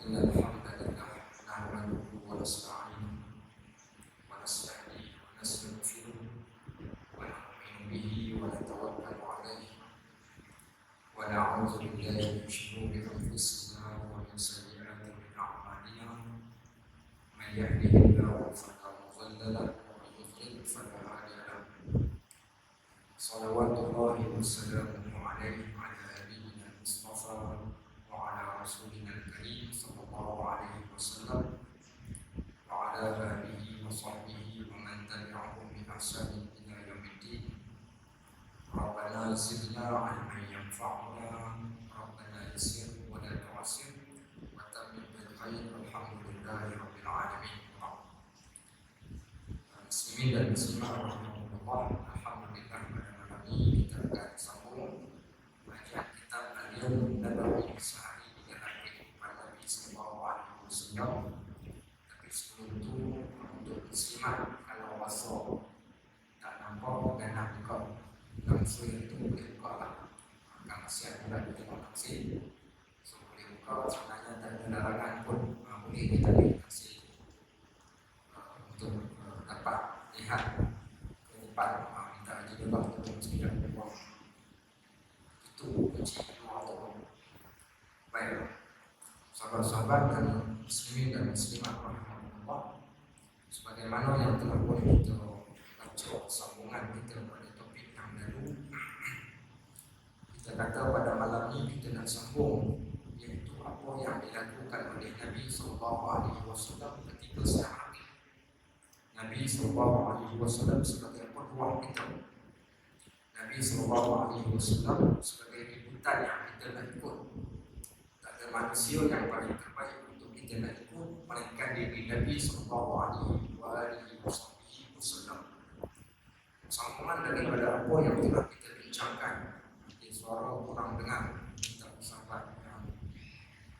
إن الحمد لله نحمده ونستعينه ونستهديه ونستغفره ونؤمن به ونتوكل عليه ونعوذ بالله من شرور أنفسنا ومن سيئات أعمالنا من يهده الله فلا مضل له ومن يضلل فلا هادي له صلوات الله وسلامه عليه وعلى نبينا المصطفى وعلى رسولنا الكريم صلى الله عليه وسلم وعلى آله وصحبه ومن تبعهم بإحسان إلى يوم الدين. ربنا زدنا علما ينفعنا ربنا يسر ولا تعسر وتمم بالخير والحمد لله رب العالمين. Muslimin dan muslimat rahimahullah, alhamdulillah pada malam ini kita akan sambung bacaan kitab Al-Yawm Nabawi sehari di dalam kehidupan Nabi sallallahu alaihi wasallam. Tapi sebelum itu untuk muslimat, kalau wasok tak nampak dan nak buka langsung itu boleh buka lah. Akan masih ada di tengok langsung, so boleh buka, sebenarnya tak ada larangan pun, boleh kita kasih untuk dapat lihat ke depan. Kita aja juga untuk sekejap buang itu kunci atau baik. Sahabat-sahabat dan muslimin dan muslimat rahimahullah, sebagaimana yang telah pun kita baca sambungan kita pada topik yang lalu, kita kata pada malam ini kita nak sambung iaitu apa yang dilakukan oleh Nabi SAW ketika sehari. Nabi SAW sebagai penuah kita, Nabi SAW sebagai ikutan yang kita nak ikut. Tak ada manusia yang paling terbaik untuk kita nak ikut melainkan diri Nabi SAW. Sambungan daripada apa yang telah kita bincangkan. Nanti suara kurang dengar, kita sahabat yang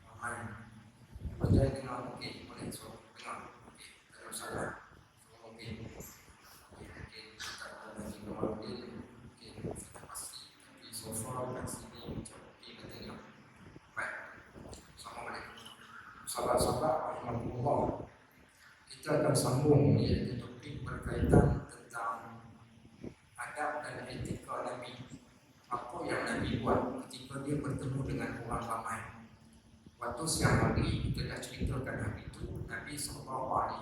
ramai percaya dengar, okey, boleh so dengar, okey, tak ada masalah. Okey, kita ada juga okey, kita pasti. Tapi so far kat sini macam okey katanya. Baik, Assalamualaikum sahabat-sahabat rahimahullah. Kita akan sambung iaitu topik berkaitan tentang adab dan etika Nabi. Apa yang Nabi buat ketika dia bertemu dengan orang ramai. Waktu siang hari kita dah ceritakan hari itu, Nabi SAW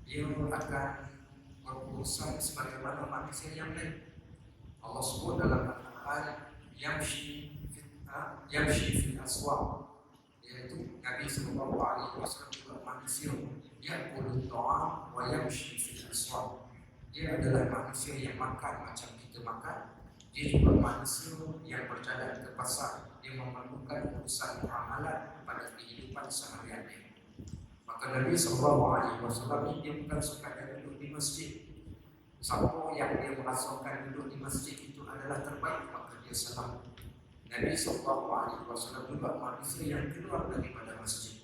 dia akan berurusan sebagaimana manusia yang lain. Allah sebut dalam Al-Quran, yamshi fil aswaq, iaitu Nabi SAW juga manusia ya'kulu ta'am wa yamshi fil aswaq. Dia adalah manusia yang makan macam kita makan. Dia juga manusia yang berjalan ke pasar. Dia memerlukan urusan amalan pada kehidupan seharian dia. Maka Nabi SAW ini dia bukan sekadar duduk di masjid. Siapa yang dia merasakan duduk di masjid itu adalah terbaik, maka dia salam. Nabi SAW juga manusia yang keluar daripada masjid.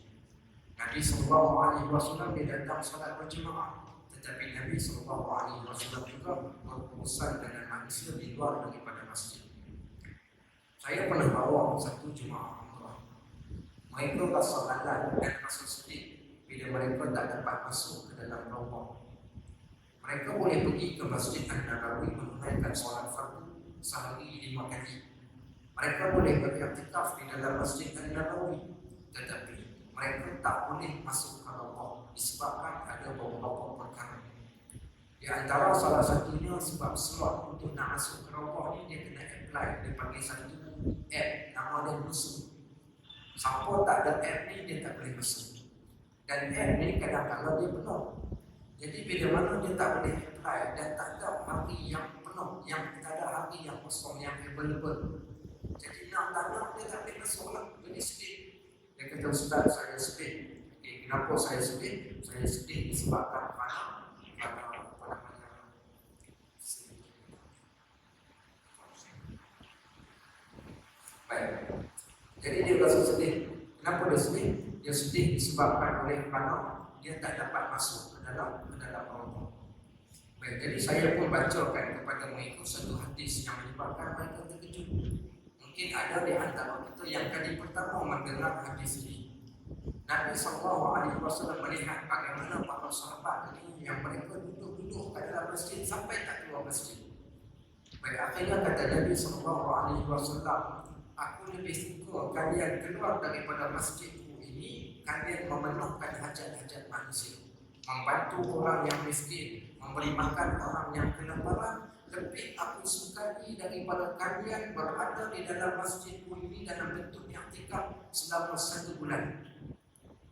Nabi SAW dia datang salat berjemaah. Tetapi Nabi SAW juga berurusan dengan manusia di luar daripada masjid. Saya pernah bawa satu jemaah umrah. Mereka rasa lalat dan rasa sedih bila mereka tak dapat masuk ke dalam Raubah. Mereka boleh pergi ke Masjid An-Nabawi menunaikan solat fardu sehari 5 kali. Mereka boleh beriktikaf di dalam Masjid An-Nabawi, tetapi mereka tak boleh masuk ke Raubah disebabkan ada beberapa perkara. Di antara salah satunya sebab slot untuk nak masuk ke Raubah ni dia kena apply. Dia panggil satu app, nama dia Musuh. Siapa tak ada app ni dia tak boleh masuk. Dan app ni kadang-kadang dia penuh. Jadi bila mana dia tak boleh apply dan tak ada hari yang penuh, yang tak ada hari yang kosong, yang available. Jadi nak tak nak dia tak boleh masuk lah. Jadi sedih. Dia kata, Ustaz, saya sedih. Okay, kenapa saya sedih? Saya sedih disebabkan baik. Jadi dia rasa sedih. Kenapa dia sedih? Dia sedih disebabkan oleh kerana dia tak dapat masuk ke dalam Allah. Baik, jadi saya pun bacakan kepada mereka satu hadis yang menyebabkan mereka terkejut. Mungkin ada di antara kita yang kali pertama mendengar hadis ini. Nabi SAW melihat bagaimana para sahabat ini yang mereka duduk-duduk kat dalam masjid sampai tak keluar masjid. Baik, akhirnya kata Nabi SAW, aku lebih suka kalian keluar daripada masjidku ini, kalian memenuhkan hajat-hajat manusia, membantu orang yang miskin, memberi makan orang yang kelaparan. Lebih aku sukai daripada kalian berada di dalam masjidku ini dalam bentuk i'tikaf selama 1 bulan.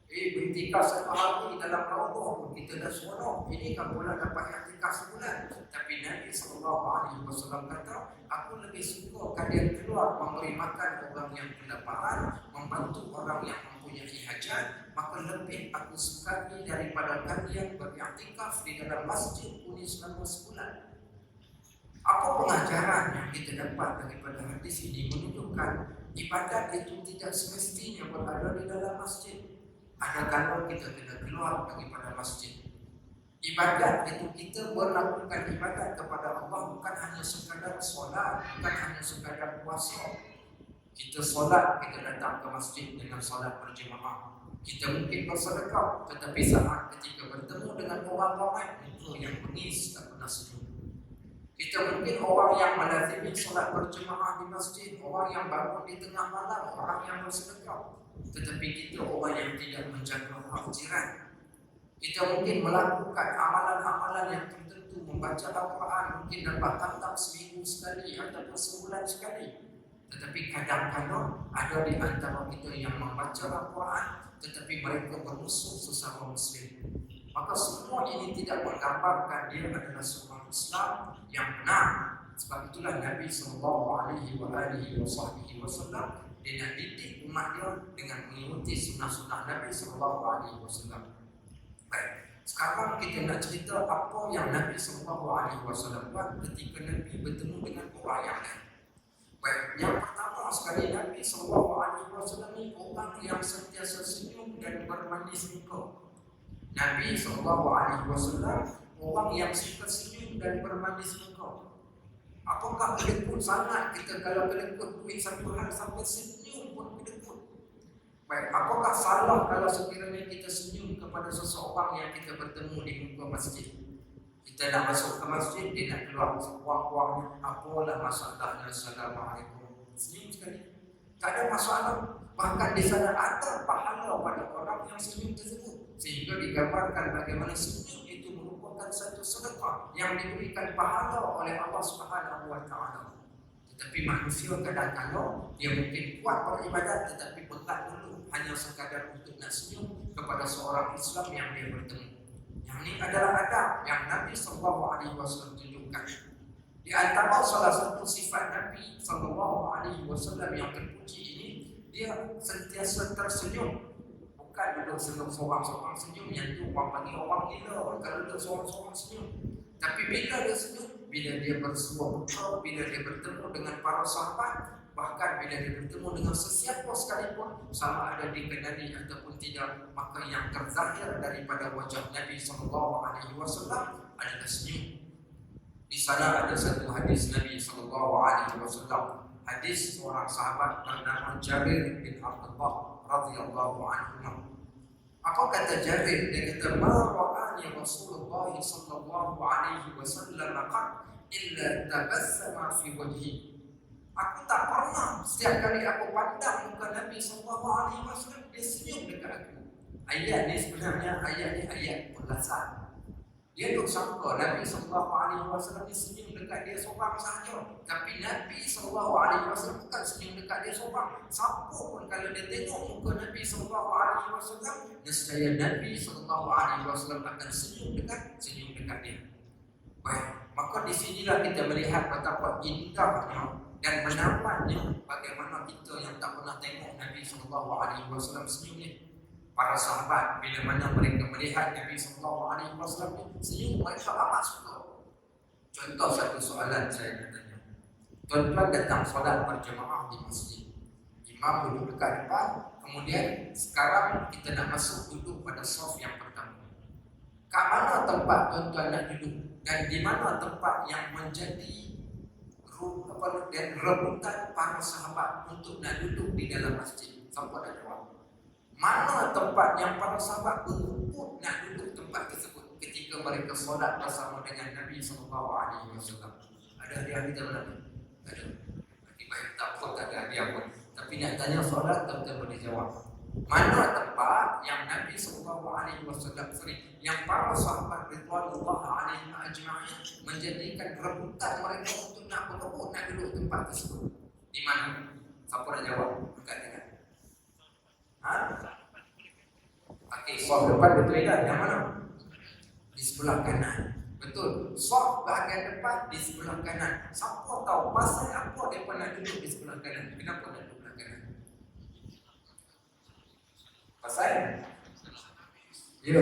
Beriktikaf 1 hari dalam raudhah kita dah seronok. Ini kan pula dapat i'tikaf sebulan. Tapi Nabi SAW kata, aku lebih suka kalian keluar memberi makan orang yang kelaparan, membantu orang yang mempunyai hajat, maka lebih aku sukai daripada kalian beriktikaf di dalam masjid ini selama sebulan. Apa pengajaran yang kita dapat daripada hadis ini menunjukkan ibadat itu tidak semestinya berada di dalam masjid. Ada kalau kita kena keluar daripada masjid. Ibadat itu kita melakukan ibadat kepada Allah bukan hanya sekadar solat, bukan hanya sekadar puasa. Kita solat, kita datang ke masjid dengan solat berjemaah. Kita mungkin bersedekah, tetapi saat ketika bertemu dengan orang ramai, muka yang bengis tak pernah senyum. Kita mungkin orang yang melazimi solat berjemaah di masjid, orang yang bangun di tengah malam, orang yang bersedekah. Tetapi kita orang yang tidak menjaga hak jiran. Kita mungkin melakukan amalan-amalan yang tertentu, membaca Al-Quran mungkin dapat tamat seminggu sekali ataupun sebulan sekali. Tetapi kadang-kadang ada di antara kita yang membaca Al-Quran tetapi mereka bermusuh sesama Muslim. Maka semua ini tidak menggambarkan dia adalah seorang Islam yang benar. Sebab itulah Nabi SAW dengan didik umat dia dengan mengikuti sunnah-sunnah Nabi SAW. Baik, sekarang kita nak cerita apa yang Nabi SAW buat ketika Nabi bertemu dengan orang yang lain. Baik, yang pertama sekali Nabi SAW ni orang yang sentiasa senyum dan bermanis muka. Nabi SAW orang yang suka senyum dan bermanis muka. Apakah kedekut sangat kita kalau kedekut duit satu hal sampai senyum pun kedekut? Baik, apakah salah kalau sekiranya kita senyum kepada seseorang yang kita bertemu di muka masjid? Kita nak masuk ke masjid, dia nak keluar sepuang-puangnya, apalah masalahnya, Assalamualaikum. Senyum sekali, tak ada masalah. Bahkan di sana ada pahala pada orang yang senyum tersebut. Sehingga digambarkan bagaimana senyum itu merupakan satu sedekah yang diberikan pahala oleh Allah Subhanahu wa taala. Tetapi manusia kadang-kadang dia mungkin kuat beribadat tetapi berat dulu hanya sekadar untuk nak senyum kepada seorang Islam yang dia bertemu. Yang ini adalah adab yang Nabi SAW tunjukkan. Di antara salah satu sifat Nabi SAW yang terpuji ini, dia sentiasa tersenyum. Bukan duduk seorang-seorang senyum yang tu orang panggil orang gila kalau duduk seorang-seorang senyum. Tapi bila dia senyum, bila dia bersua putra, bila dia bertemu dengan para sahabat, bahkan bila dia bertemu dengan sesiapa sekalipun, sama ada dikenali ataupun tidak, maka yang terzahir daripada wajah Nabi SAW adalah senyum. Di sana ada satu hadis Nabi SAW, hadis seorang sahabat bernama Jarir bin Abdullah radhiyallahu anhu. Apa kata Jarir? Dia kata, "Ma ra'ani Rasulullah sallallahu alaihi wasallam qad illa tabassama fi wajhi." Aku tak pernah setiap kali aku pandang muka Nabi sallallahu alaihi wasallam dia senyum dekat aku. Ayat ni sebenarnya ayat pelasan. Dia duk sangka Nabi SAW ni senyum dekat dia seorang sahaja. Tapi Nabi SAW bukan senyum dekat dia seorang. Siapa pun kalau dia tengok muka Nabi SAW, nescaya Nabi SAW akan senyum dekat dia. Baik, maka di sinilah kita melihat betapa indahnya dan menawannya bagaimana kita yang tak pernah tengok Nabi SAW senyum ni. Para sahabat bila mana mereka melihat Nabi SAW senyum, mereka amat suka. Contoh satu soalan saya bertanya. Tuan-tuan datang solat berjemaah di masjid. Imam duduk dekat depan, kemudian sekarang kita nak masuk duduk pada saf yang pertama. Kat mana tempat tuan-tuan nak duduk? Dan di mana tempat yang menjadi rebutan para sahabat untuk nak duduk di dalam masjid? Siapa nak jawab? Mana tempat yang para sahabat berebut nak duduk tempat tersebut ketika mereka solat bersama dengan Nabi sallallahu alaihi wasallam? Ada hadiah kita mana? Tak ada. Nanti baik tak pun tak ada hadiah pun. Tapi nak tanya solat tak boleh jawab. Mana tempat yang Nabi sallallahu alaihi wasallam yang para sahabat radhiyallahu alaihim ajma'in menjadikan rebutan mereka untuk nak berebut nak duduk tempat tersebut? Di mana? Siapa nak jawab? Angkat tangan. Okey, soft depan betul tak? Yang mana? Di sebelah kanan. Betul. Soft bahagian depan di sebelah kanan. Siapa tahu pasal apa mereka nak duduk di sebelah kanan? Kenapa nak duduk sebelah kanan? Pasal? Ya.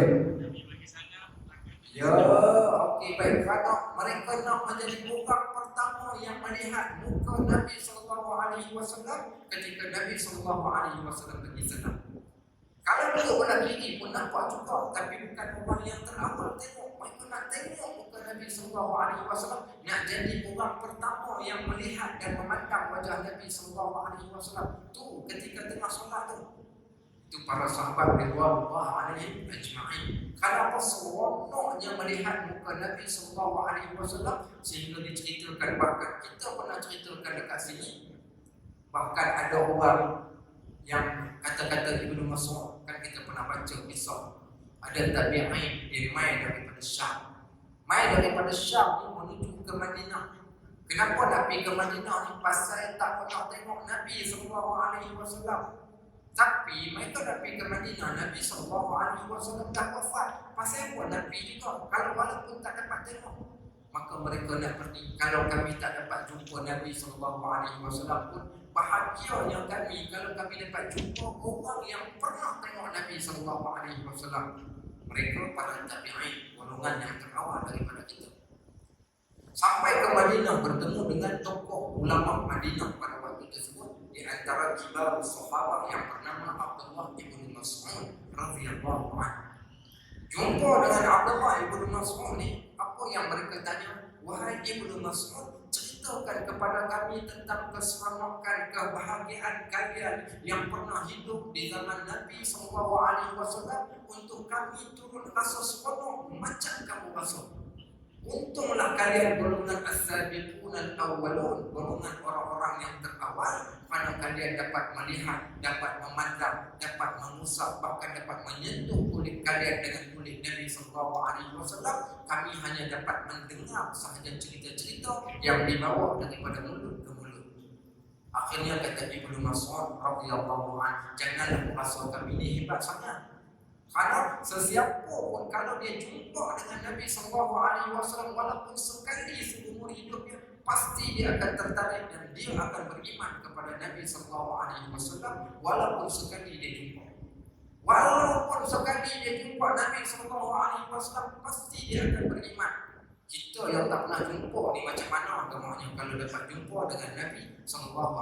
Ya, okey baik. Kalau mereka nak menjadi orang pertama yang melihat muka Nabi sallallahu alaihi wasallam ketika Nabi sallallahu alaihi wasallam pergi senam. Kalau duduk belah kiri pun nampak juga, tapi bukan orang yang terawal tengok. Mereka nak tengok muka Nabi sallallahu alaihi wasallam, nak jadi orang pertama yang melihat dan memandang wajah Nabi sallallahu alaihi wasallam. Tu ketika tengah solat tu. Itu para sahabat radhiyallahu alaihim ajma'in. Kenapa seronoknya melihat muka Nabi sallallahu alaihi wasallam sehingga diceritakan, bahkan kita pernah ceritakan dekat sini, bahkan ada orang yang kata-kata Ibnu Mas'ud, kan kita pernah baca kisah ada tabi'in dia mai daripada Syam. Mai daripada Syam ni menuju ke Madinah. Kenapa nak pergi ke Madinah ni? Pasal tak pernah tengok Nabi sallallahu alaihi wasallam. Tapi mereka dah pergi ke Madinah, Nabi sallallahu alaihi wasallam dah wafat. Pasal apa nak pergi juga? Kalau walaupun tak dapat tengok, maka mereka nak pergi. Kalau kami tak dapat jumpa Nabi sallallahu alaihi wasallam pun, bahagianya kami kalau kami dapat jumpa orang yang pernah tengok Nabi sallallahu alaihi wasallam. Mereka para tabi'in, golongan yang terawal daripada kita. Sampai ke Madinah bertemu dengan tokoh ulama Madinah pada waktu tersebut, di antara kibar sahabat yang bernama Abdullah ibn Mas'ud radhiyallahu anhu. Jumpa dengan Abdullah ibn Mas'ud ni, apa yang mereka tanya? Wahai Ibnu Mas'ud, ceritakan kepada kami tentang keselamatan, kebahagiaan kalian yang pernah hidup di zaman Nabi SAW untuk kami turun rasa seronok macam kamu rasa. Untunglah kalian golongan as-sabiqun al-awwalun, golongan orang-orang yang terawal, mana kalian dapat melihat, dapat memandang, dapat mengusap, bahkan dapat menyentuh kulit kalian dengan kulit Nabi SAW. Kami hanya dapat mendengar sahaja cerita-cerita yang dibawa daripada mulut ke mulut. Akhirnya kata Ibnu Mas'ud radhiyallahu anhu, janganlah merasa kami ini hebat sangat. Karena sesiapa pun kalau dia jumpa dengan Nabi SAW walaupun sekali seumur hidupnya, pasti dia akan tertarik dan dia akan beriman kepada Nabi SAW walaupun sekali dia jumpa. Walaupun sekali dia jumpa Nabi SAW, pasti dia akan beriman. Kita yang tak pernah jumpa ni macam mana agamanya kalau dapat jumpa dengan Nabi SAW?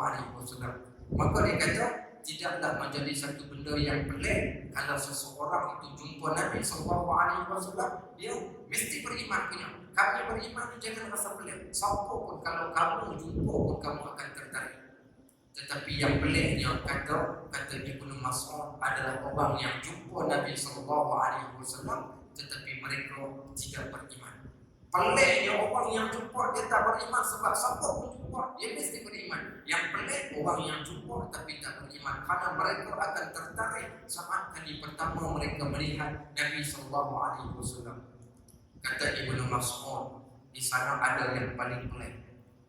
Maka dia kata, tidaklah menjadi satu benda yang pelik kalau seseorang itu jumpa Nabi SAW, dia mesti beriman punya. Kami beriman ni jangan rasa pelik. Siapa pun kalau kamu jumpa pun kamu akan tertarik. Tetapi yang peliknya kata Ibnu Mas'ud adalah orang yang jumpa Nabi SAW tetapi mereka tidak beriman. Peliknya orang yang jumpa dia tak beriman sebab siapa pun jumpa dia mesti beriman. Yang pelik orang yang jumpa tapi tak beriman, kerana mereka akan tertarik saat kali pertama mereka melihat Nabi SAW. Kata Ibnu Mas'ud, di sana ada yang paling pelik.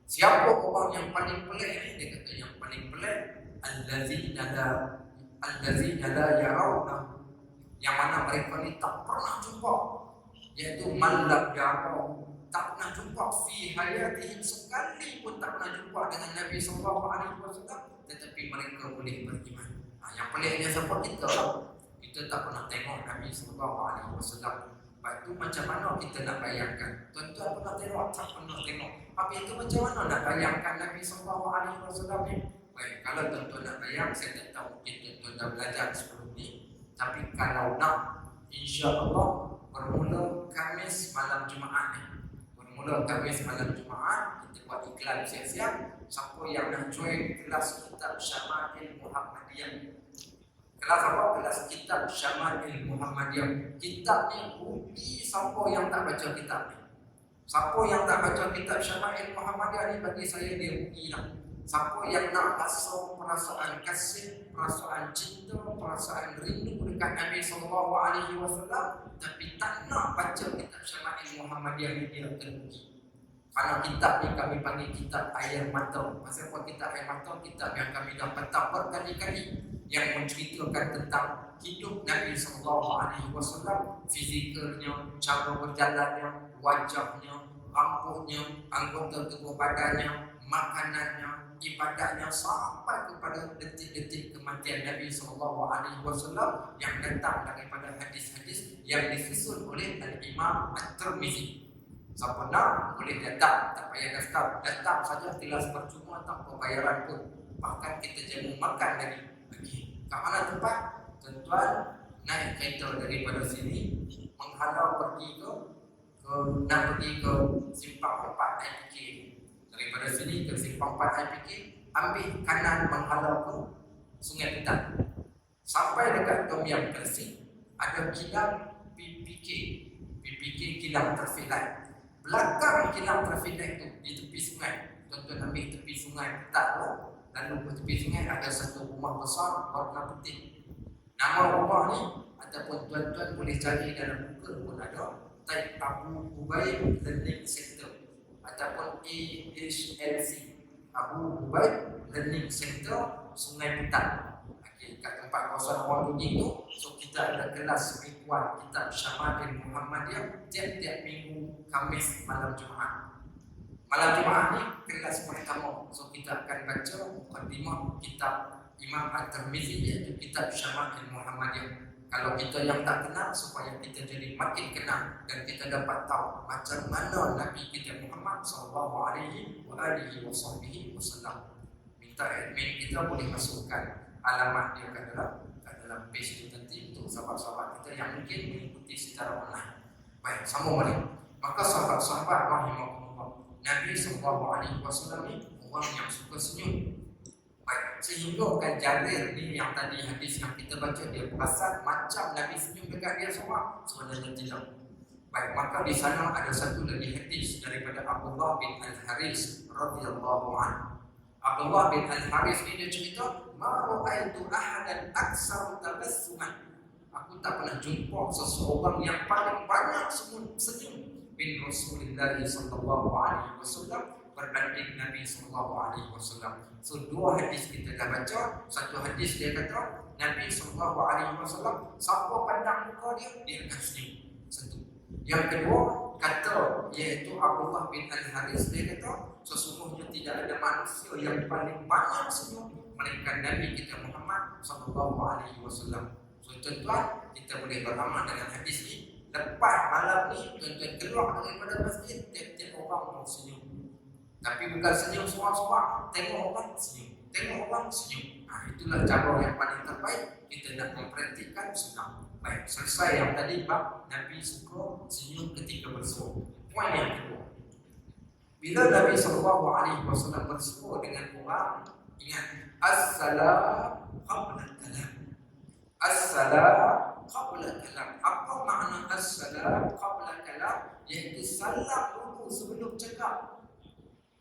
Siapa orang yang paling pelik ni? Dia kata yang paling pelik allazina la yarawna, yang mana mereka ni tak pernah jumpa, iaitu man lam yaraw, tak pernah jumpa fi hayatihim, sekali pun tak pernah jumpa dengan Nabi SAW, tetapi mereka boleh beriman. Yang peliknya siapa? Kita tak pernah tengok Nabi SAW. Lepas itu macam mana kita nak bayangkan? Tuan-tuan pernah tengok? Tak pernah tengok. Tapi itu macam mana nak bayangkan Nabi SAW ni? Baik, kalau tuan-tuan nak bayang, saya tak tahu mungkin tuan-tuan dah belajar sebelum ni. Tapi kalau nak, insya-Allah bermula Khamis malam Jumaat ni. Bermula Khamis malam Jumaat, kita buat iklan siap-siap. Siapa yang nak join kelas kitab Syama'il Muhammadiyah, Kelas apa? Kelas kitab Syama'il Muhammadiyah. Kitab ni rugi siapa yang tak baca kitab ni. Siapa yang tak baca kitab Syama'il Muhammadiyah ni, bagi saya dia rugi lah. Siapa yang nak rasa perasaan kasih, perasaan cinta, perasaan rindu dekat Nabi SAW, tapi tak nak baca kitab Syama'il Muhammadiyah ni, dia terugi. Karena kitab ni kami panggil kitab air mata. Pasal apa kitab air mata? Kitab yang kami dah petang berkali-kali, yang menceritakan tentang hidup Nabi SAW, fizikalnya, cara berjalannya, wajahnya, rambutnya, anggota tubuh badannya, makanannya, ibadahnya, sampai kepada detik-detik kematian Nabi SAW yang datang daripada hadis-hadis yang disusun oleh Al-Imam At-Tirmizi. Siapa nak boleh datang, tak payah daftar, datang saja, kelas percuma tanpa bayaran pun. Bahkan kita jamu makan lagi. Kat mana tempat? Tuan-tuan naik kereta daripada sini, menghalau pergi nak pergi ke Simpang 4 IPK. Daripada sini ke Simpang 4 IPK, ambil kanan menghalau ke Sungai Petang. Sampai dekat Tom Yam Persik, ada kilang PPK kilang traffic light. Belakang kilang traffic light tu, di tepi sungai, tuan-tuan ambil tepi sungai Petang tu, lalu ke tepi sungai ada satu rumah besar warna putih. Nama rumah ni ataupun tuan-tuan boleh cari dalam Google pun ada, type Abu Ubaid Learning Center ataupun AHLC, Abu Ubaid Learning Center Sungai Petang. Kat tempat kawasan Orang Duging tu, so kita ada kelas mingguan kitab Syama'il Muhammadiyah tiap-tiap minggu Khamis malam Jumaat. Malam Jumaat ni kelas pertama, so kita akan baca mukadimah kitab Imam At-Tirmizi, iaitu kitab Syama'il Muhammadiyah. Kalau kita yang tak kenal, supaya kita jadi makin kenal dan kita dapat tahu macam mana Nabi kita Muhammad SAW. Minta admin kita boleh masukkan alamat dia kat dalam page itu nanti untuk sahabat-sahabat kita yang mungkin mengikuti secara online. Baik, sambung balik. Maka sahabat-sahabat rahimahumullah, Nabi SAW ni orang yang suka senyum. Baik, sehingga kan Jarir ni yang tadi hadis yang kita baca, dia perasan macam Nabi senyum dekat dia semua, sebenarnya tidak. Baik, maka di sana ada satu lagi hadis daripada Abdullah bin Al-Haris radhiyallahu anhu. Abdullah bin Al-Haris ni dia cerita, ma ra'aitu ahadan aktsar tabassuman. Aku tak pernah jumpa seseorang yang paling banyak senyum bin Rasulullah sallallahu alaihi wasallam berbanding Nabi sallallahu alaihi wasallam. So dua hadis kita dah baca. Satu hadis dia kata Nabi sallallahu alaihi wasallam siapa pandang muka dia akan senyum. Satu. Yang kedua kata, iaitu Abdullah bin Al-Haris, dia kata sesungguhnya tidak ada manusia yang paling banyak senyum melainkan Nabi kita Muhammad sallallahu alaihi wasallam. So tuan-tuan, kita boleh beramal dengan hadis ni. Lepas malam ni tuan-tuan keluar daripada masjid, tiap-tiap orang mau senyum. Tapi bukan senyum seorang-seorang, tengok orang senyum, tengok orang senyum. Itulah cara yang paling terbaik kita nak mempraktikkan senang. Baik, selesai yang tadi bab Nabi suka senyum ketika bersuara. Poin yang kedua, bila Nabi SAW bersuara dengan orang, ingat as-salam qabla kalam. As-salam qabla kalam. Apa makna as-salam qabla kalam? Iaitu salam dulu sebelum cakap.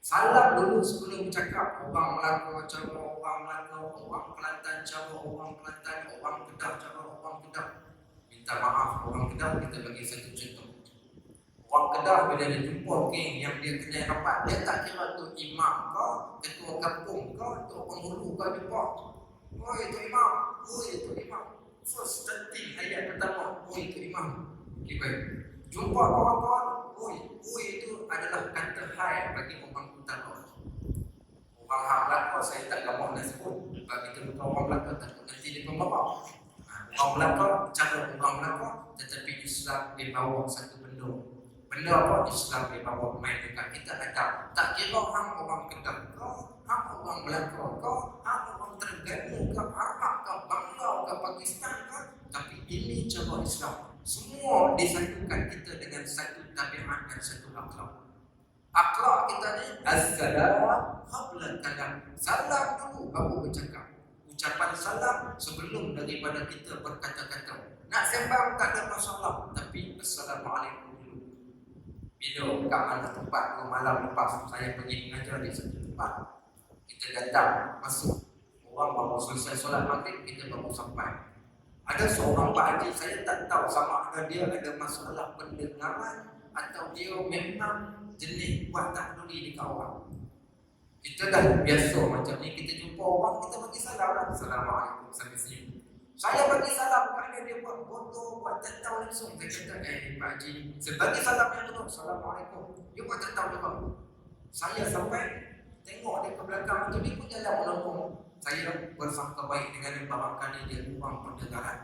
Salam dulu sebelum cakap. Orang Melaka cara orang Melaka, orang Kelantan cara orang Kelantan, orang Kedah cara orang Kedah. Minta maaf orang Kedah, kita bagi satu contoh. Orang Kedah bila dia jumpa geng yang dia kenal rapat, dia tak kira tu imam ke, ketua kampung ke, ketua penghulu ke, jumpa. Oi tu imam, oi tu imam. First starting ayat pertama, oi tu imam. Okay, baik. Jumpa kawan-kawan, oi itu adalah kata hai bagi orang utara. Orang hak Melaka saya tak gamak nak sebut. Bagi kita bukan orang Melaka, takut nanti dia pembawa. Orang Melaka, cara orang Melaka, tetapi Islam dia bawa satu benda. Benda apa? Islam dia bawa main dekat kita ada. Tak kira hang orang Kedah ke, hang orang Melaka ke, hang orang Terengganu ke, Arab ke, Bangla ke, Pakistan ke, tapi ini cara Islam. Semua disatukan kita dengan satu tabiat dan satu akhlak. Akhlak kita ni as-salam qabla kalam. Salam dulu baru bercakap. ucapan salam sebelum daripada kita berkata-kata. Nak sembang tak ada masalah, tapi Assalamualaikum dulu. Bila kat mana tempat 2 malam lepas saya pergi mengajar di satu tempat, kita datang masuk, orang baru selesai solat maghrib, kita baru sampai. Ada seorang Pak Haji, saya tak tahu sama ada dia ada masalah pendengaran atau dia memang jenis buat tak peduli dekat orang. Kita dah biasa macam ni, kita jumpa orang, kita bagi salam lah. Assalamualaikum, sampai sini. Saya bagi salam, kerana dia buat foto, buat tak tahu langsung. Saya kata, Pak Haji, saya bagi salam yang kedua, Assalamualaikum. Dia buat tak tahu juga. Saya sampai tengok dia ke belakang tu, dia pun jalan melengkung. Saya bersangka baik dengan dia, barangkali dia kurang pendengaran.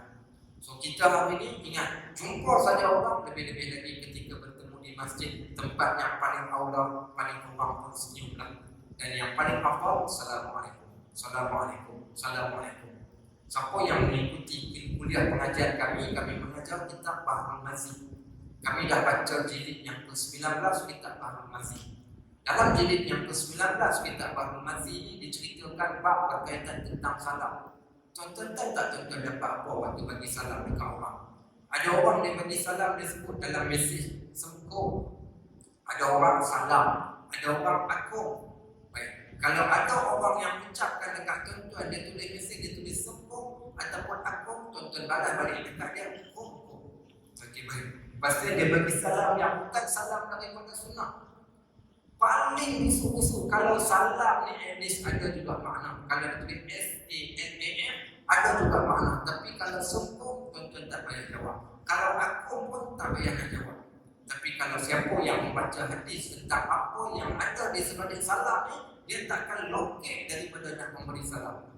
So kita hari ni ingat, jumpa saja orang, lebih-lebih lagi ketika bertemu di masjid, tempat yang paling aula, paling kurang pun senyumlah. Dan yang paling hafal, Assalamualaikum, Assalamualaikum, Assalamualaikum. Siapa yang mengikuti kuliah pengajian kami mengajar kitab Bahrul Mazi. Kami dah baca jilid yang ke-19 kitab Bahrul Mazi. Dalam jilid yang ke-19 kitab Bahrul Mazi ini diceritakan bab berkaitan tentang salam. Tuan-tuan tak tuan-tuan dapat apa waktu bagi salam dekat orang? Ada orang dia bagi salam, dia sebut dalam mesej Assalamualaikum. Ada orang salam, ada orang akum. Baik, kalau ada orang yang ucapkan dekat tuan-tuan, dia tulis mesej, dia tulis Assalamualaikum ataupun akum, tuan-tuan balas balik dekat dia akum. Okey, baik. Pasti dia bagi salam yang bukan salam daripada sunnah. Paling busuk-busuk. Kalau salam ni at least ada juga makna. Kalau dia tulis S-A-L-A-M ada juga makna. Tapi kalau sempurna, tuan-tuan tak payah jawab. Kalau aku pun tak payah nak jawab. Tapi kalau siapa yang membaca hadis tentang apa yang ada di sebalik salam ni, dia takkan lokek daripada nak memberi salam.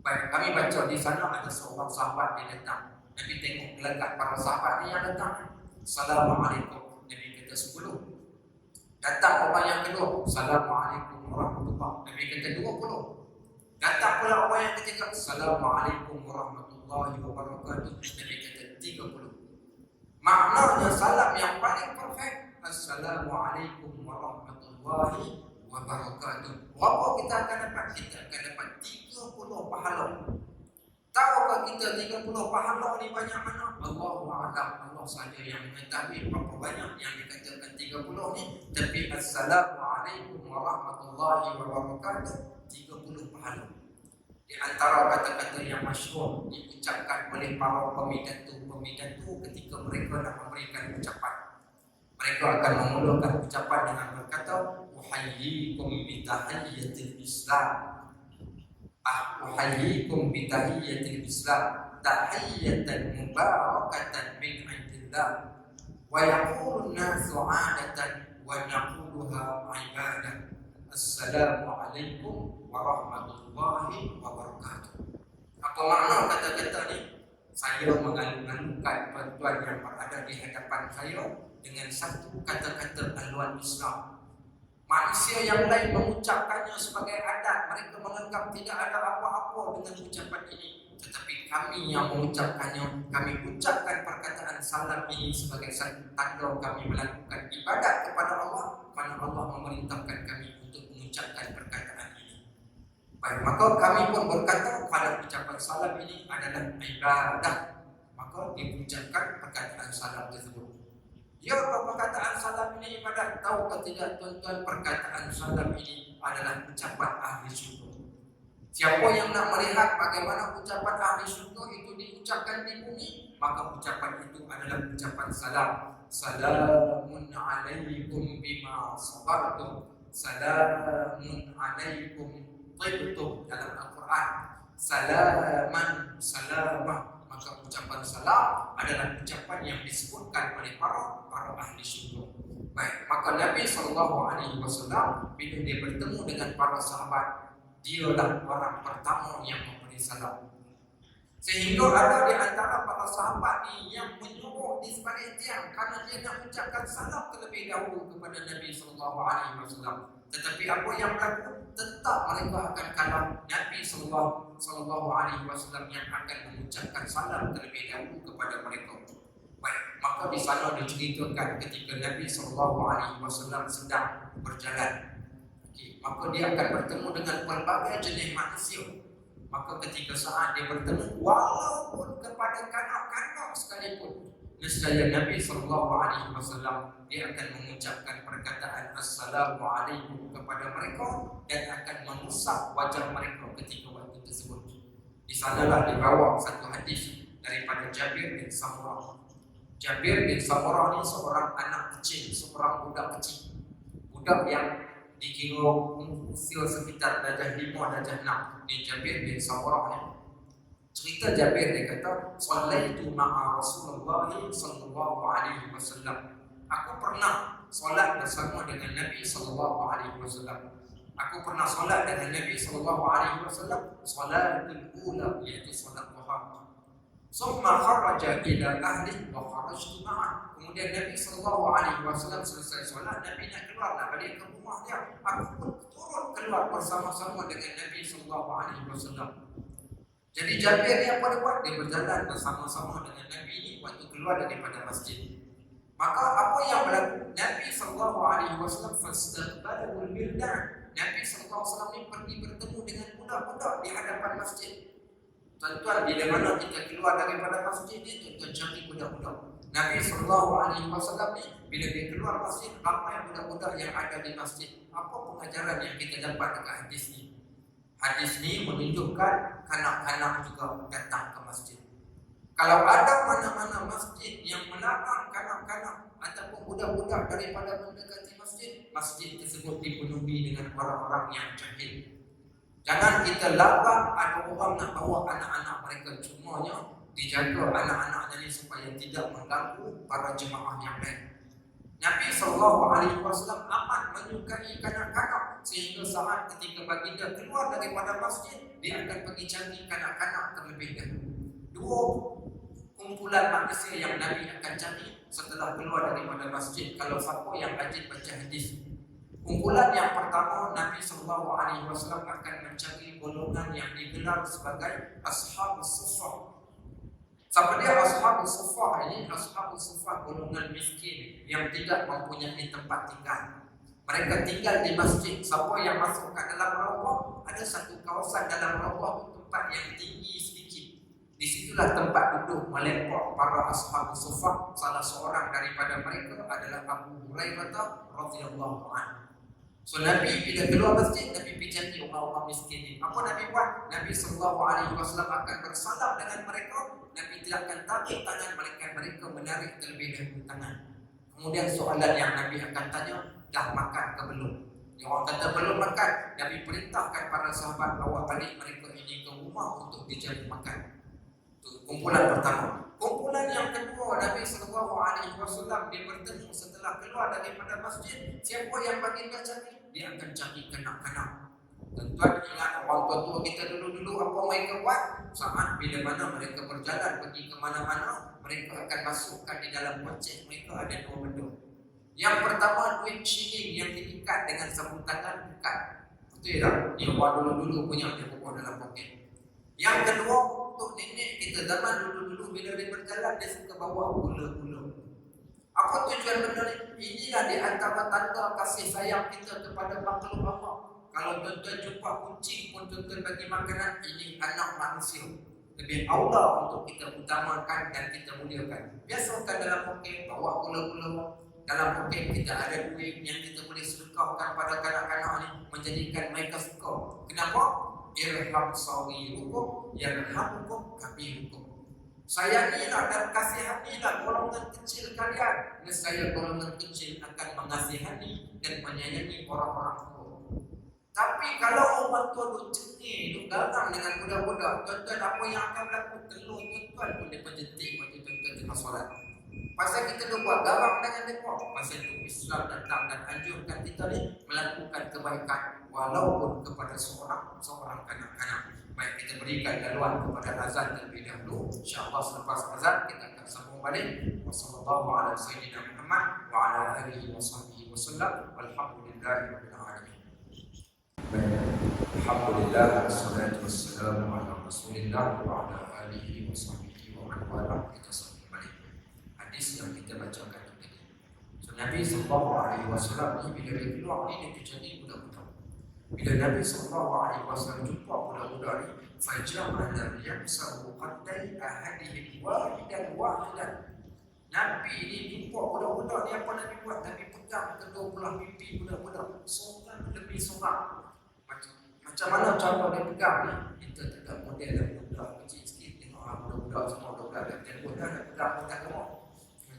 Baik, kami baca di sana ada seorang sahabat dia datang. Nabi tengok gelagat para sahabat ni yang datang. Assalamualaikum. Nabi kata 10. Datang orang yang kedua, Assalamualaikum warahmatullahi. Nabi kata 20. Datang pula orang yang ketiga, Assalamualaikum warahmatullahi wabarakatuh. Nabi kata 30. Maknanya salam yang paling perfect, Assalamualaikum warahmatullahi wabarakatuh. Berapa kita akan dapat? Kita akan dapat 30 pahala. Tahukah kita 30 pahala ni banyak mana? Allahu a'lam, Allah saja yang mengetahui berapa banyak yang dikatakan 30 ni. Tapi Assalamualaikum warahmatullahi wabarakatuh 30 pahala. Di antara kata-kata yang masyhur diucapkan oleh para pemidatu ketika mereka nak memberikan ucapan. Mereka akan memulakan ucapan dengan berkata, Uhayyikum bitahiyyatil Islam. Uhayyikum bitahiyyatil Islam, tahiyyatan mubarakatan min 'indillah. Wa yaqulu an-nasu 'adatan wa naquluha 'ibadah. Assalamualaikum warahmatullahi wabarakatuh. Apa makna kata-kata ni? Saya mengalun-alunkan tuan-tuan yang berada di hadapan saya dengan satu kata-kata haluan Islam. Manusia yang lain mengucapkannya sebagai adat, mereka menganggap tidak ada apa-apa dengan ucapan ini. Tetapi kami yang mengucapkannya, kami ucapkan perkataan salam ini sebagai satu tanda kami melakukan ibadat kepada Allah, kerana Allah memerintahkan kami untuk mengucapkan perkataan ini. Baik, maka kami pun berkata pada ucapan salam ini adalah ibadah, maka diucapkan perkataan salam tersebut. Ya, perkataan salam ini ibadat. Tahu atau tidak tuan-tuan, perkataan salam ini adalah ucapan ahli syurga. Siapa yang nak melihat bagaimana ucapan ahli syurga itu diucapkan di bumi, maka ucapan itu adalah ucapan salam. Salamun alaikum bima sabartum. Salamun alaikum tibtum dalam Al-Quran. Salaman salamah. Maka ucapan salam adalah ucapan yang disebutkan oleh para ahli syurga. Baik, maka Nabi SAW bila dia bertemu dengan para sahabat, dialah orang pertama yang memberi salam. Sehingga ada di antara para sahabat ni yang menyuruh di sebalik tiang kerana dia nak ucapkan salam terlebih dahulu kepada Nabi SAW. Tetapi apa yang berlaku? Tetap mereka akan kalah Nabi SAW yang akan mengucapkan salam terlebih dahulu kepada mereka. Baik, maka di sana diceritakan ketika Nabi SAW sedang berjalan. Maka dia akan bertemu dengan pelbagai jenis manusia. Maka ketika saat dia bertemu, walaupun kepada kanak-kanak sekalipun, nescaya Nabi SAW dia akan mengucapkan perkataan Assalamualaikum kepada mereka dan akan mengusap wajah mereka ketika waktu tersebut. Di sanalah dibawa satu hadis daripada Jabir bin Samurah. Jabir bin Samurah ni seorang anak kecil, seorang budak kecil, budak yang dikira usia sekitar darjah 5, darjah 6. Ni Jabir bin Samurah ni. Cerita Jabir dia kata, "Shallaitu ma'a Rasulullah sallallahu alaihi wasallam." Aku pernah solat bersama dengan Nabi sallallahu alaihi wasallam. Aku pernah solat dengan Nabi sallallahu alaihi wasallam, salatul ula, iaitu solat duha. Summa kharaja ila ahli wa kharajtu ma'ah. Kemudian Nabi sallallahu alaihi wasallam selesai solat, Nabi nak keluarlah balik ke rumah dia. Aku pun turun keluar bersama-sama dengan Nabi sallallahu alaihi wasallam. Jadi Jabir ni apa dia buat? Dia berjalan bersama-sama dengan Nabi ni waktu keluar daripada masjid. Maka apa yang berlaku? Nabi sallallahu alaihi wasallam fastaqbalul wildan. Nabi sallallahu alaihi wasallam ni pergi bertemu dengan budak-budak di hadapan masjid. Tuan-tuan, bila mana kita keluar daripada masjid ni, tuan-tuan cari budak-budak. Nabi sallallahu alaihi wasallam ni bila dia keluar masjid, ramai budak-budak yang ada di masjid. Apa pengajaran yang kita dapat dekat hadis ni? Hadis ni menunjukkan kanak-kanak juga datang ke masjid. Kalau ada mana-mana masjid yang melarang kanak-kanak ataupun budak-budak daripada mendekati masjid, masjid tersebut dipenuhi dengan orang-orang yang jahil. Jangan kita larang ada orang nak bawa anak-anak mereka, cumanya dijaga anak-anak ini supaya tidak mengganggu para jemaah yang lain. Nabi SAW amat menyukai kanak-kanak sehingga saat ketika baginda keluar daripada masjid, dia akan pergi cari kanak-kanak terlebih dahulu. Dua kumpulan manusia yang Nabi akan cari setelah keluar daripada masjid kalau siapa yang rajin baca hadis. Kumpulan yang pertama, Nabi SAW akan mencari golongan yang digelar sebagai Ashabus Suffah. Siapa dia Ashabus Suffah ini? Ashabus Suffah golongan miskin yang tidak mempunyai tempat tinggal. Mereka tinggal di masjid. Siapa yang masuk ke dalam raubah, ada satu kawasan dalam raubah tempat yang tinggi sedikit. Disitulah tempat duduk melepak para Ashabus Suffah. Salah seorang daripada mereka adalah Abu Hurairah radhiyallahu anhu. So Nabi bila keluar masjid, Nabi pergi cari orang-orang miskin ni. Apa Nabi buat? Nabi SAW akan bersalam dengan mereka. Nabi tidak akan tarik tangan mereka, mereka menarik terlebih dahulu tangan. Kemudian soalan yang Nabi akan tanya, dah makan ke belum? Yang orang kata belum makan, Nabi perintahkan para sahabat bawa balik mereka ini ke rumah untuk dicari makan. Itu kumpulan pertama. Kumpulan yang kedua, Nabi SAW dia bertemu setelah keluar daripada masjid. Siapa yang baginda cari? Dia akan cari kanak-kanak. Tuan-tuan ingat orang tua-tua kita dulu-dulu apa mereka buat? Saat bila mana mereka berjalan pergi ke mana-mana, mereka akan masukkan di dalam pocek mereka ada dua benda. Yang pertama, duit shilling yang diikat dengan sabun tangan ikat. Betul tak? Ini orang dulu-dulu punya dia bawa dalam poket. Yang kedua, untuk nenek kita zaman dulu-dulu bila dia berjalan, dia suka bawa gula-gula. Apa tujuan benda ni? Inilah di antara tanda kasih sayang kita kepada makhluk Allah. Kalau tuan-tuan jumpa kucing pun tuan-tuan bagi makanan, ini anak manusia. Lebih aula untuk kita utamakan dan kita muliakan. Biasakan dalam poket, bawa gula-gula. Dalam poket kita ada duit yang kita boleh sedekahkan pada kanak-kanak ni, menjadikan mereka suka. Kenapa? Irham sawirukum yarhamukum kabirukum. Sayangilah dan kasihanilah golongan kecil kalian, nescaya golongan kecil akan mengasihani dan menyayangi orang-orang tua. Tapi kalau orang tua duk cengih, duk garang dengan budak-budak, tuan-tuan apa yang akan berlaku? Telur tuan-tuan pun dia penjentik waktu tuan-tuan tengah solat. Pasal kita duk buat garang dengan mereka, pasal itu Islam datang dan anjurkan kita ni melakukan kebaikan walaupun kepada seorang kanak-kanak. Baik, kita berikan laluan kepada azan terlebih dahulu. InsyaAllah selepas azan kita akan sambung balik. Wassalamualaikum warahmatullahi wabarakatuh. Walhamdulillahirrahmanirrahim. Alhamdulillah, wassalatu wassalamu ala rasulillah wa ala alihi wa sahbihi wa man wala. Kita sambung balik hadis yang kita bacakan tadi. So Nabi SAW ni bila dia keluar ni, dia terjadi budak-budak. Bila Nabi SAW jumpa budak-budak ni, faja'ala yamsahu qaddai ahadihim wahidan. Nabi ni jumpa budak-budak ni, apa Nabi buat? Nabi pegang kedua belah pipi budak-budak, seorang lebih seorang. Macam mana cara dia pegang ni? Kita tegak model dan budak kecil sikit, tengok budak-budak semua budak dah tengok dah pegang tak gemuk.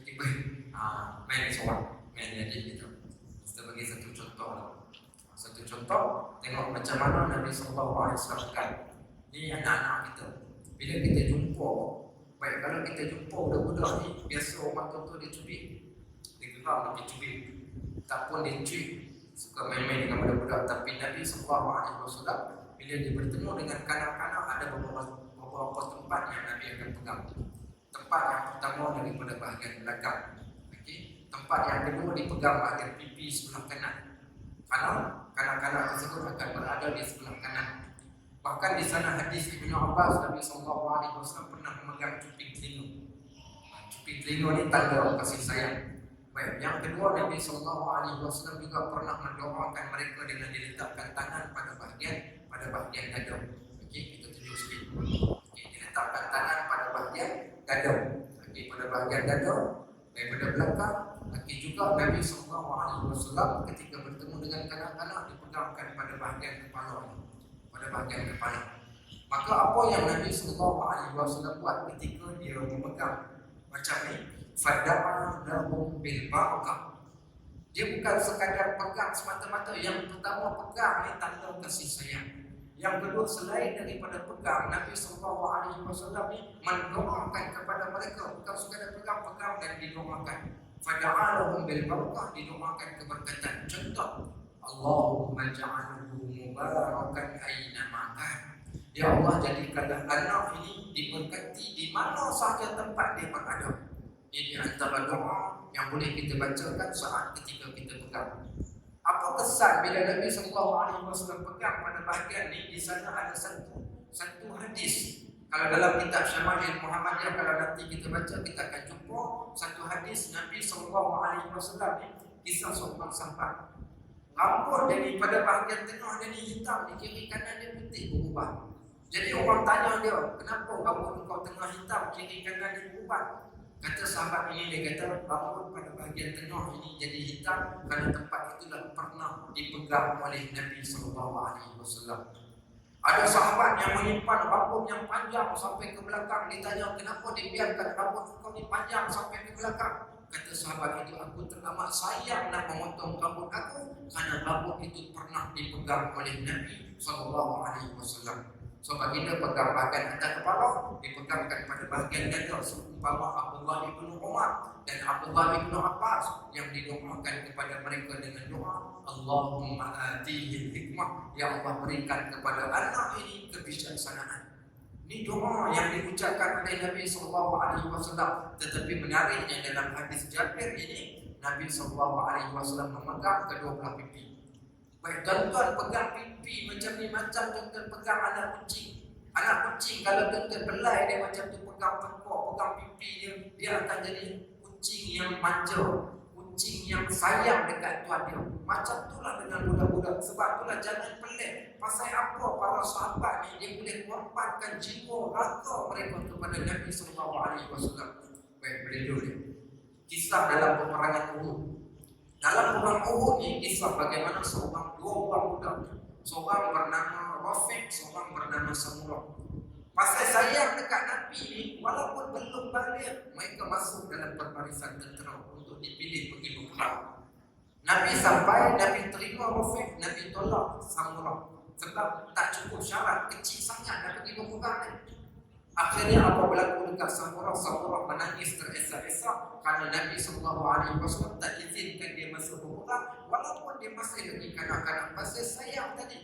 Tiba main seorang, main jadi gitu. Kita bagi satu contoh lah. Satu contoh, tengok macam mana Nabi SAW pegang. Ni anak-anak kita. Bila kita jumpa, baik kalau kita jumpa budak-budak ni, biasa orang tua dia cubit, dia geram dia cubit, tak pun dia cuit, suka main-main dengan budak-budak. Tapi Nabi SAW bila dia bertemu dengan kanak-kanak, ada beberapa tempat yang Nabi akan pegang. Tempat yang pertama daripada bahagian belakang, tempat yang kedua dipegang bahagian pipi sebelah kanan, kerana kanak-kanak tersebut akan berada di sebelah kanan. Bahkan di sana hadis Ibnu Abbas, Nabi SAW pernah memegang cuping telinga. Cuping telinga ni tanda kasih sayang. Baik, yang kedua, Nabi SAW juga pernah mendoakan mereka dengan diletakkan tangan pada bahagian dada. Kita tunjuk sikit. Diletakkan tangan pada bahagian dada. Pada bahagian dada daripada belakang. Juga Nabi SAW ketika bertemu dengan kanak-kanak dipegangkan pada bahagian kepala. Maka apa yang Nabi SAW buat ketika dia memegang macam ni, fada'a lahum bil barakah. Dia bukan sekadar pegang semata-mata. Yang pertama, pegang ni tanda kasih sayang. Yang kedua, selain daripada pegang, Nabi SAW ni mendoakan kepada mereka. Bukan sekadar pegang dan didoakan. Fada'a lahum bil barakah, didoakan keberkatan. Contoh, Allahumma ja'alhu mubarakan aina makan. Ya Allah, jadikanlah anak ini diberkati di mana sahaja tempat dia berada. Ini antara doa yang boleh kita bacakan saat ketika kita pegang. Apa kesan bila Nabi SAW pegang pada bahagian ni? Di sana ada satu hadis. Kalau dalam kitab Syama'il Muhammadiyah, kalau nanti kita baca, kita akan jumpa satu hadis Nabi SAW ni, kisah seorang sahabat. Rambut dia ni pada bahagian tengah dia ni hitam, di kiri kanan dia putih berubah. Jadi orang tanya dia, kenapa rambut kau tengah hitam, kiri kanan dia berubah? Kata sahabat ini, dia kata rambut pada bahagian tengah ini jadi hitam kerana tempat itulah pernah dipegang oleh Nabi SAW. Ada sahabat yang menyimpan rambut yang panjang sampai ke belakang. Ditanya, kenapa dibiarkan rambut kau ni panjang sampai ke belakang? Kata sahabat itu, aku teramat sayang nak memotong rambut aku kerana rambut itu pernah dipegang oleh Nabi SAW. So baginda pegang bahagian atas kepala, dipegangkan pada bahagian dada, seumpama Abdullah bin Umar dan Abdullah bin Abbas yang didoakan kepada mereka dengan doa, Allahumma atihil hikmah, ya Allah berikan kepada anak ini kebijaksanaan. Ini doa yang diucapkan oleh Nabi SAW. Tetapi menariknya dalam hadis Jabir ini, Nabi SAW memegang kedua belah pipi. Baik, tuan-tuan pegang pipi macam ni, macam tuan-tuan pegang anak kucing. Anak kucing kalau tuan-tuan belai dia macam tu, pegang pekok, pegang pipi dia akan jadi kucing yang manja, kucing yang sayang dekat tuan dia. Macam itulah dengan budak-budak. Sebab itulah jangan pelik. Pasal apa para sahabat ni dia boleh korbankan jiwa raga mereka kepada Nabi SAW. Baik, boleh dulu ni kisah dalam peperangan Uhud. Dalam perang Uhud ni kisah bagaimana dua orang budak, seorang bernama Rafiq, seorang bernama Samurah. Pasal sayang dekat Nabi ni, walaupun belum balik, mereka masuk dalam perbarisan tentera untuk dipilih pergi berperang. Nabi sampai, Nabi terima Rafiq, Nabi tolak Samurah sebab tak cukup syarat, kecil sangat nak pergi berperang ni. Akhirnya apa berlaku dekat Samurah? Samurah menangis teresak-esak kerana Nabi SAW tak izinkan dia masuk berperang walaupun dia masih lagi kanak-kanak. Pasal sayang tadi.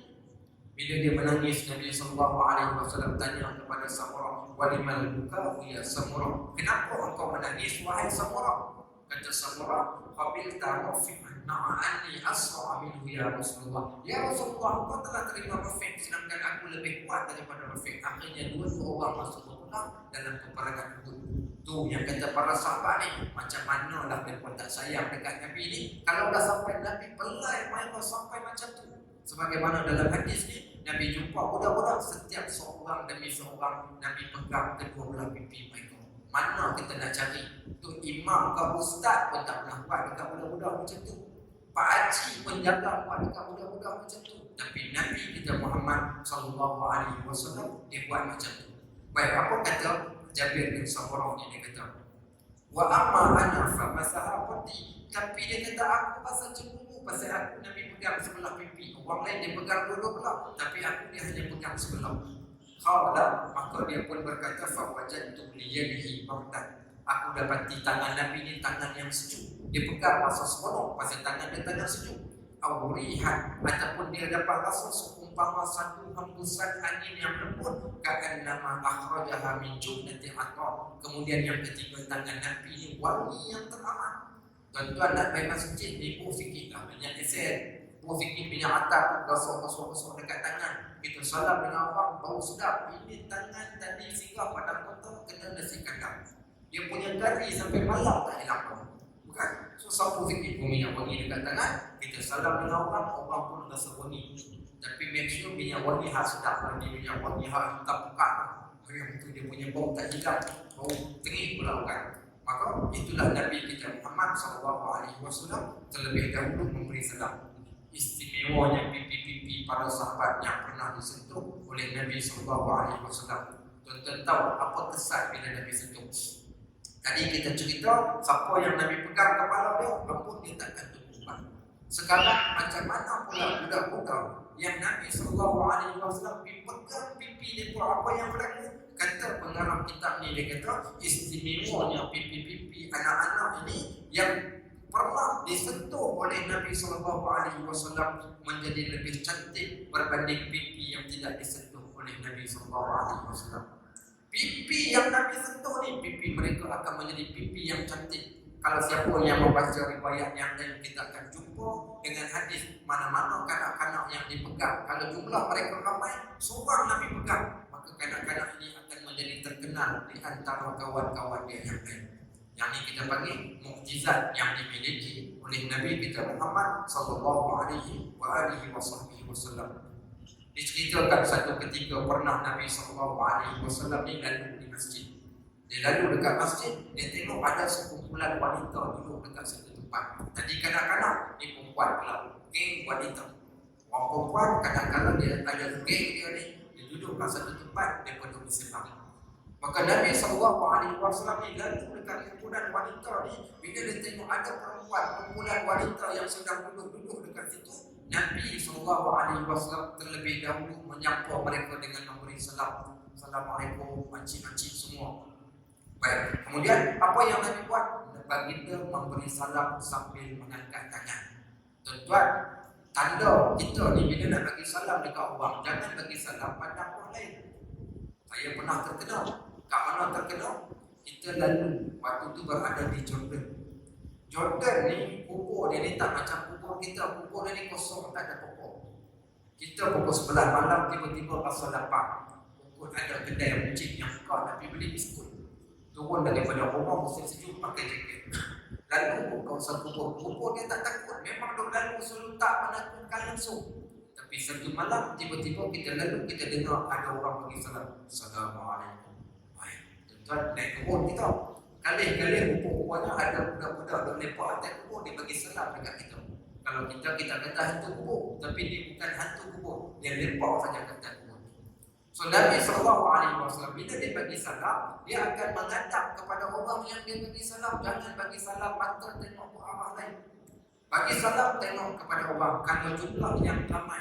Bila dia menangis, Nabi SAW tanya kepada Samurah, walimal buka ya Samurah, kenapa engkau menangis wahai Samurah? Kata Samurah, qabilta Rafi'an na'ani asra minhu ya Rasulullah. Ya Rasulullah, engkau telah terima Rafiq sedangkan aku lebih kuat daripada Rafiq. Akhirnya dua orang masuk berperang dalam peperangan itu. Tu yang kata para sahabat ni, macam mana lah mereka tak sayang dekat Nabi ni. Kalau dah sampai Nabi pelai, mereka sampai macam tu. Sebagaimana dalam hadis ni, Nabi jumpa budak-budak setiap seorang demi seorang, Nabi pegang kedua belah pipi mereka. Mana kita nak cari? Tu imam ke ustaz pun tak pernah buat dekat budak-budak macam tu. Pak Haji pun jaga buat dekat budak-budak macam tu. Tapi Nabi kita Muhammad sallallahu alaihi wasallam dia buat macam tu. Baik, apa kata Jabir bin Samurah ni? Dia kata, wa amma ana fa masaha qati, tapi dia kata aku pasal cemburu, pasal aku Nabi pegang sebelah pipi, orang lain dia pegang dua belah, tapi aku dia hanya pegang sebelah. Qala, maka dia pun berkata, fa wajadtu li yadihi bardan, aku dapati tangan Nabi ni tangan yang sejuk. Dia pegang pasal seronok, pasal tangan dia tangan sejuk. Awrihan, ataupun dia dapat rasa seumpama satu hembusan angin yang lembut, ka'annama akhrajaha min jumlati atar. Kemudian yang ketiga, tangan Nabi ini wangi yang teramat. Tuan-tuan nak pergi masjid ni, fikirlah minyak esen, fikir minyak atar, gosok dekat tangan. Kita salam dengan orang, bau sedap. Ini tangan tadi singgah pada kota, kena nasi kandang. Dia punya kari sampai malam tak hilang pun. Bukan? So siapa fikir minyak wangi dekat tangan, kita salam dengan orang, orang pun rasa wangi. Tapi make sure minyak wangi khas sedap lagi, minyak wangi khas hitam pekat. Yang itu dia punya bau tak hilang, bau terik pula bukan. Maka itulah Nabi kita Muhammad SAW terlebih dahulu memberi salam. Istimewanya pipi-pipi para sahabat yang pernah disentuh oleh Nabi SAW. Tuan-tuan tahu apa kesan bila Nabi sentuh? Tadi kita cerita siapa yang Nabi pegang kepala dia, rambut dia takkan tumbuh. Sekarang macam mana pula budak-budak yang Nabi SAW pegang pipi dia, apa yang berlaku? Kata pengarang kitab ni, dia kata istimewanya pipi-pipi anak-anak ini yang pernah disentuh oleh Nabi SAW menjadi lebih cantik berbanding pipi yang tidak disentuh oleh Nabi SAW. Pipi yang Nabi sentuh ni, pipi mereka akan menjadi pipi yang cantik. Kalau siapa yang membaca riwayat yang lain, kita akan jumpa dengan hadis mana-mana kanak-kanak yang dipegang. Kalau jumlah mereka ramai, seorang Nabi pegang, maka kanak-kanak ini akan menjadi terkenal di antara kawan-kawan dia yang lain. Yang ini kita panggil mukjizat yang dimiliki oleh Nabi kita Muhammad sallallahu alaihi wasallam. Diceritakan satu ketika pernah Nabi SAW ni lalu di masjid. Dia lalu dekat masjid, dia tengok ada sekumpulan wanita duduk dekat satu tempat. Tadi kanak-kanak, ni perempuan pula, geng wanita. Orang perempuan kadang-kadang dia ada geng dia ni, dia duduk kat satu tempat, dia penuh bersembang. Maka Nabi SAW ni lalu dekat kumpulan wanita ni, bila dia tengok ada kumpulan wanita yang sedang duduk dekat situ, Nabi SAW terlebih dahulu menyapa mereka dengan memberi salam. Assalamualaikum, makcik-makcik semua. Baik, kemudian apa yang Nabi buat? Baginda memberi salam sambil mengangkat tangan. Tuan-tuan, tanda kita ni bila nak bagi salam dekat orang, jangan bagi salam pada orang lain. Saya pernah terkenal. Kat mana terkenal? Kita lalu waktu tu berada di Jordan. Jordan ni kubur dia ni tak macam kubur kita. Kubur dia ni kosong, tak ada pokok. Kita pukul 11 malam tiba-tiba rasa lapar. Pukul ada kedai masjid yang buka nak pergi beli biskut. Turun daripada rumah musim sejuk pakai jaket. Lalu kawasan kubur dia tak takut. Memang dok lalu selalu tak menakutkan langsung. Tapi satu malam tiba-tiba kita lalu, kita dengar ada orang bagi salam. Assalamualaikum. Baik, tuan-tuan naik kebun kita. Kali-kali rupa-rupanya ada budak-budak yang lepak atas kubur, dia bagi salam dekat kita. Kalau kita kata hantu kubur, tapi dia bukan hantu kubur, dia lepak saja kat atas kubur. So Nabi SAW bila dia bagi salam, dia akan menghadap kepada orang yang dia bagi salam. Jangan bagi salam mata tengok ke arah lain. Bagi salam tengok kepada orang. Kalau jumlah yang ramai,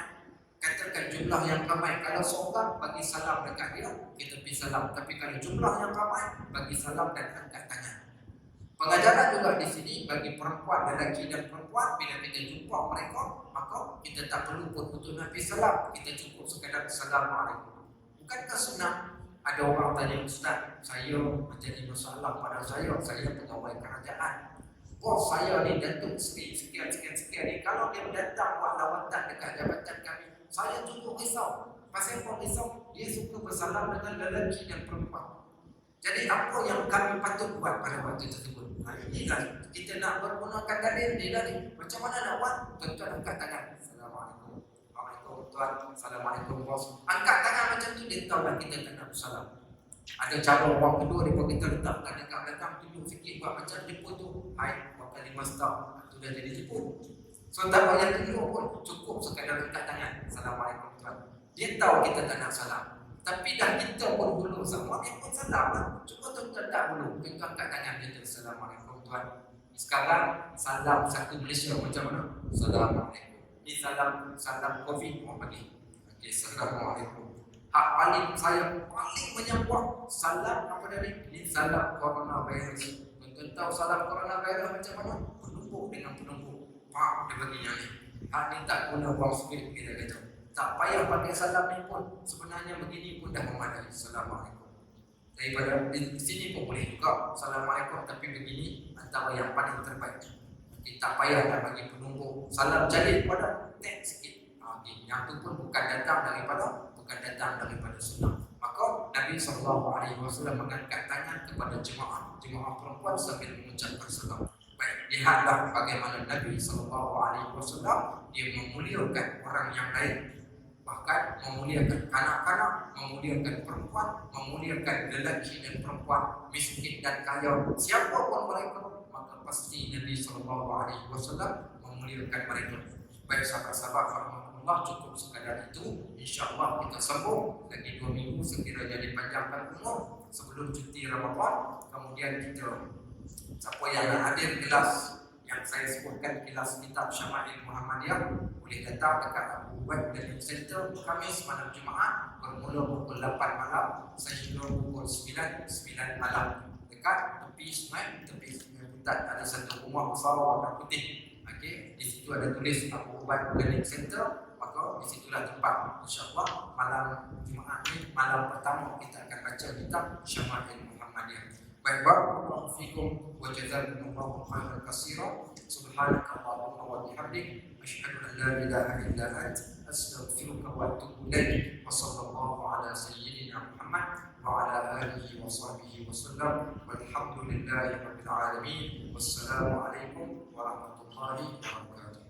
katakan jumlah yang ramai, kalau seorang bagi salam dekat dia, kita beri salam. Tapi kalau jumlah yang ramai, bagi salam dan angkat tangan. Pengajaran juga di sini bagi perempuan, lelaki dan perempuan, bila kita jumpa mereka, maka kita tak perlu pun untuk Nabi salam. Kita cukup sekadar Assalamualaikum. Bukankah senang? Ada orang tanya, Ustaz, saya menjadi masalah pada saya pegawai kerajaan. Bos saya ni Datuk Seri sekian ni, kalau dia datang buat lawatan dekat jabatan kami, saya cukup risau. Pasal apa risau? Dia suka bersalam dengan lelaki dan perempuan. Jadi apa yang kami patut buat pada waktu tersebut? Inilah kita nak menggunakan dalil ni tadi. Macam mana nak buat? Tuan-tuan angkat tangan. Assalamualaikum. tuan, Assalamualaikum bos. Angkat tangan macam tu, dia tahu lah kita tak nak bersalam. Ada cara orang kedua, dia kita letakkan dekat belakang, tunjuk sikit buat macam jemput tu. Hai, buat kali master, tu dah jadi jemput. So tak payah tunjuk pun, cukup sekadar angkat tangan. Assalamualaikum tuan. Dia tahu kita tak nak salam. Tapi dah kita pun belum sama, dia pun salam lah. Cuma tuan-tuan tak belum, kita angkat tangan kita. Assalamualaikum tuan. Sekarang salam satu Malaysia macam mana? Assalamualaikum. Ini salam COVID orang bagi. Okey, Assalamualaikum. Hak paling saya paling menyampah salam apa tadi? Ini salam coronavirus. Tuan-tuan tahu salam coronavirus macam mana? Penumpuk dengan penumpuk. Pak dia bagi yang ni. Hak ni tak guna wang sikit kita kata. Tak payah pakai salam ni pun, sebenarnya begini pun dah memadai. Assalamualaikum. Daripada di sini pun boleh juga Assalamualaikum, tapi begini antara yang paling terbaik. Kita tak payah nak bagi penumpuk salam jalin pada tek sikit. Yang tu pun bukan datang daripada sunnah. Maka Nabi SAW mengangkat tangan kepada jemaah perempuan sambil mengucapkan salam. Baik, lihatlah bagaimana Nabi SAW dia memuliakan orang yang lain. Bahkan memuliakan kanak-kanak, memuliakan perempuan, memuliakan lelaki dan perempuan, miskin dan kaya, siapa pun mereka, maka pasti Nabi SAW memuliakan mereka. Baik sahabat-sahabat rahmatullah, cukup sekadar itu. InsyaAllah kita sambung lagi 2 minggu sekiranya dipanjangkan umur sebelum cuti Ramadan. Kemudian kita, siapa yang nak hadir kelas yang saya sebutkan, kelas kitab Syama'il Muhammadiyah, boleh datang dekat Abu Ubaid Learning Center Khamis malam Jumaat bermula pukul 8 malam sehingga pukul 9 malam dekat tepi sungai Putat. Ada satu rumah besar warna putih. Okey, di situ ada tulis Abu Ubaid Learning Center. Maka di situlah tempat, insya-Allah malam Jumaat ni, malam pertama kita akan baca kitab Syama'il Muhammadiyah. Baik, barakallahu fikum wa jazakumullahu khairan katsiran. Subhanakallahumma wa bihamdik, asyhadu an la ilaha illa anta, astaghfiruka wa atubu ilaik. Wa sallallahu ala sayyidina Muhammad wa ala alihi wa sahbihi wa sallam. Walhamdulillahi rabbil alamin. Wassalamu alaikum warahmatullahi wabarakatuh.